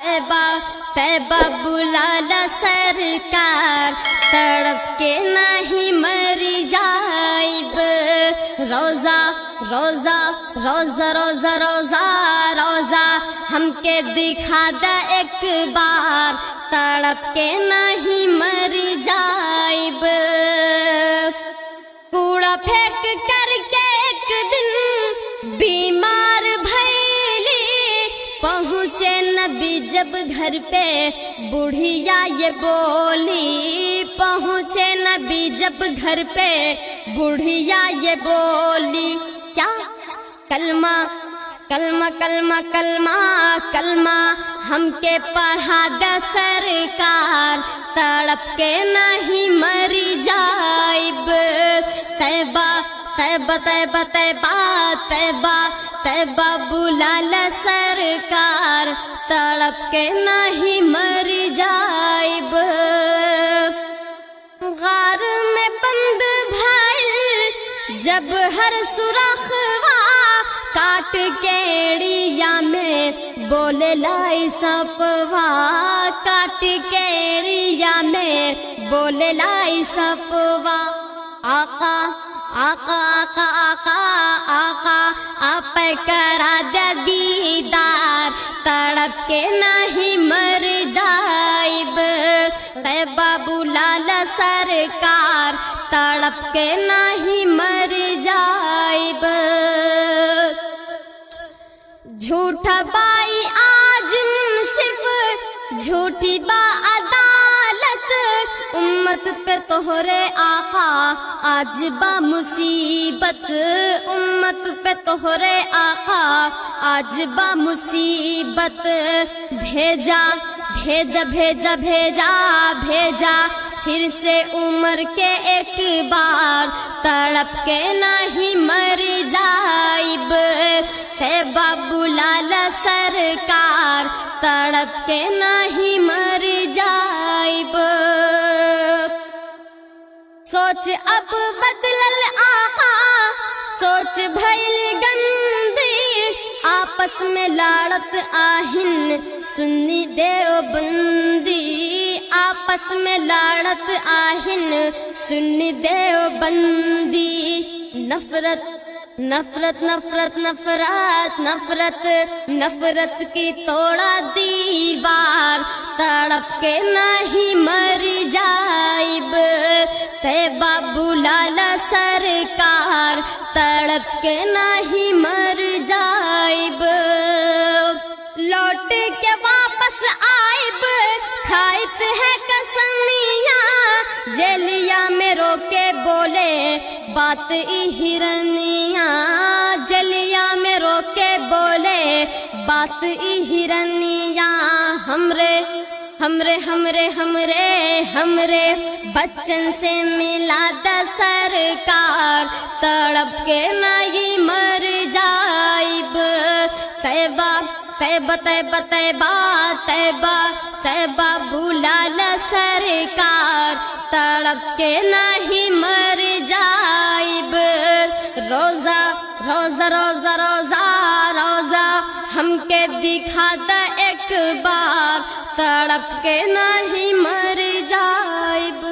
तैबा तैबा बुलाला सरकार, तड़प के नहीं मरी जाइब। रोजा रोजा रोजा रोजा रोजा रोजा हमके दिखा द एक बार, तड़प के नहीं मरी जाइब। कूड़ा फेंक करके एक दिन बीमार भैली, पहुँचे नबी जब घर पे बुढ़िया ये बोली, पहुँचे नबी जब घर पे बुढ़िया ये बोली। क्या कलमा कलमा कलमा कलमा कलमा हमके पढ़ा द सरकार, तड़प के नहीं मरी जाइब। तैबा तैबा तैबा तैबा तैबा तैबा बुलाला सरकार, तड़प के नहीं मरी जाइब। गार में बंद भइल जब हर सुरखवा, काट केड़िया में बोले लाई सपवा, काट केड़िया में बोले लाई सपवा। आका आका आका आका आका आप करा दे दीदार, तड़प के नहीं मर जाइब। तैबा बुलाला सरकार, तड़प के नहीं मर जाइब। झूठा बाई आज मुनसिफ, झूठी बा अदालत, उम्मत पे तोहरे आका आज बा मुसीबत, उम्मत पे तोहरे आका आज बा मुसीबत। भेजा भेजा भेजा भेजा भेजा फिर से उम्र के एक बार, तड़प के नहीं मर जाइब। तैबा बुलाला सरकार, तड़प के नहीं मर जाइब। सोच अब बदलल आका, सोच भइल गंदी, आपस में लाड़त आहिन सुन्नी देवबंदी, आपस में लाड़त आहिन सुन्नी देवबंदी। नफरत नफरत नफरत नफरत नफरत नफरत की तोड़ा दीवार, तड़प के नहीं मर जाइब। तैबा बुलाला सरकार, तड़प के नहीं मर जाइब। लौट के वापस आइब, खाइत है कसमिया, जेलिया में रोके बोले बात ई हिरनिया, जलिया में रोके बोले बात ई हिरनिया। हमरे हमरे हमरे हमरे हमरे बच्चन से मिला द सरकार, तड़प के नहीं मर जाइब। तैबा तैबा तैबा तैबा तैबा तैबा बुलाला सरकार, तड़प के नहीं मर जाइब। रोजा रोजा रोजा रोजा रोजा हमके दिखा द एक बार, तड़प के नहीं मर जाइब।